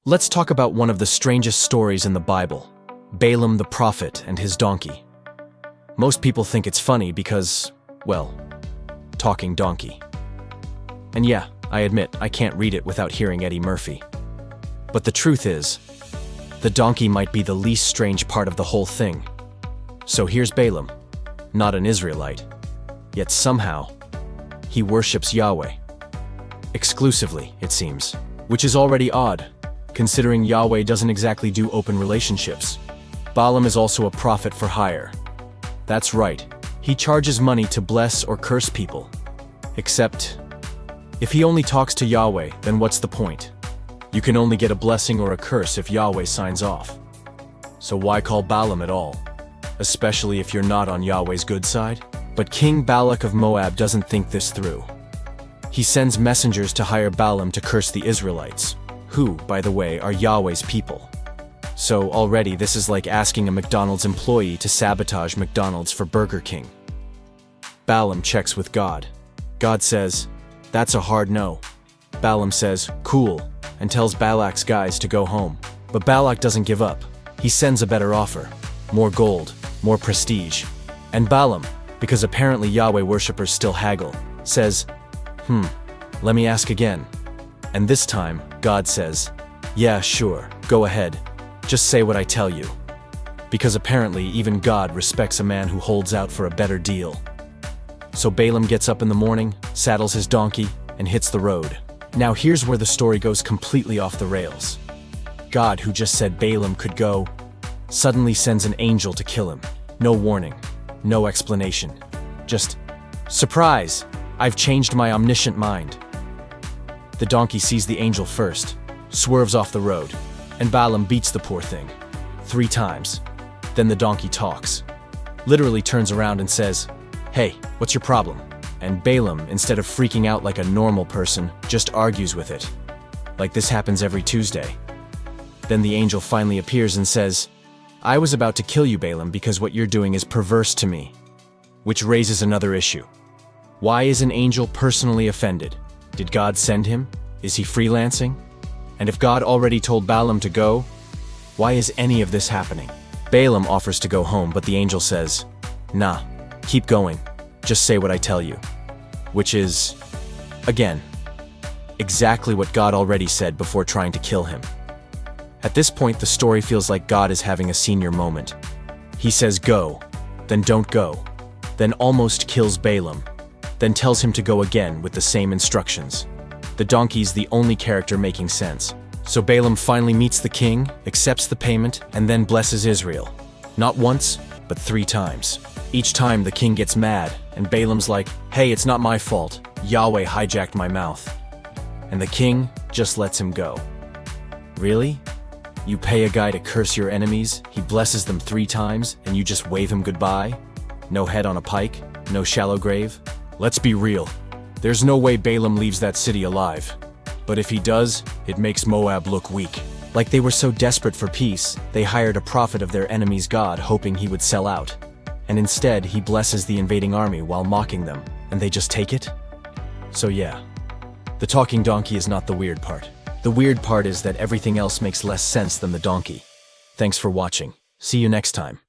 Let's talk about one of the strangest stories in the Bible, Balaam the prophet and his donkey. Most people think it's funny because, well, talking donkey. And yeah, I admit I can't read it without hearing Eddie Murphy. But the truth is, the donkey might be the least strange part of the whole thing. So here's Balaam, not an Israelite, yet somehow, he worships Yahweh. Exclusively, it seems, which is already odd, considering Yahweh doesn't exactly do open relationships. Balaam is also a prophet for hire. That's right, he charges money to bless or curse people. Except, if he only talks to Yahweh, then what's the point? You can only get a blessing or a curse if Yahweh signs off. So why call Balaam at all? Especially if you're not on Yahweh's good side? But King Balak of Moab doesn't think this through. He sends messengers to hire Balaam to curse the Israelites, who, by the way, are Yahweh's people. So already this is like asking a McDonald's employee to sabotage McDonald's for Burger King. Balaam checks with God. God says, "That's a hard no." Balaam says, "Cool," and tells Balak's guys to go home. But Balak doesn't give up. He sends a better offer. More gold, more prestige. And Balaam, because apparently Yahweh worshippers still haggle, says, let me ask again. And this time, God says, "Yeah, sure, go ahead. Just say what I tell you." Because apparently even God respects a man who holds out for a better deal. So Balaam gets up in the morning, saddles his donkey, and hits the road. Now here's where the story goes completely off the rails. God, who just said Balaam could go, suddenly sends an angel to kill him. No warning, no explanation. Just, surprise! I've changed my omniscient mind. The donkey sees the angel first, swerves off the road, and Balaam beats the poor thing 3 times. Then the donkey talks, literally turns around and says, "Hey, what's your problem?" And Balaam, instead of freaking out like a normal person, just argues with it. Like this happens every Tuesday. Then the angel finally appears and says, "I was about to kill you, Balaam, because what you're doing is perverse to me." Which raises another issue. Why is an angel personally offended? Did God send him? Is he freelancing? And if God already told Balaam to go, why is any of this happening? Balaam offers to go home, but the angel says, "Nah, keep going. Just say what I tell you." Which is, again, exactly what God already said before trying to kill him. At this point, the story feels like God is having a senior moment. He says go, then don't go, then almost kills Balaam, then tells him to go again with the same instructions. The donkey's the only character making sense. So Balaam finally meets the king, accepts the payment, and then blesses Israel. Not once, but 3 times. Each time the king gets mad, and Balaam's like, "Hey, it's not my fault. Yahweh hijacked my mouth." And the king just lets him go. Really? You pay a guy to curse your enemies, he blesses them 3 times, and you just wave him goodbye? No head on a pike? No shallow grave? Let's be real. There's no way Balaam leaves that city alive. But if he does, it makes Moab look weak. Like they were so desperate for peace, they hired a prophet of their enemy's god hoping he would sell out. And instead, he blesses the invading army while mocking them, and they just take it? So yeah, the talking donkey is not the weird part. The weird part is that everything else makes less sense than the donkey. Thanks for watching. See you next time.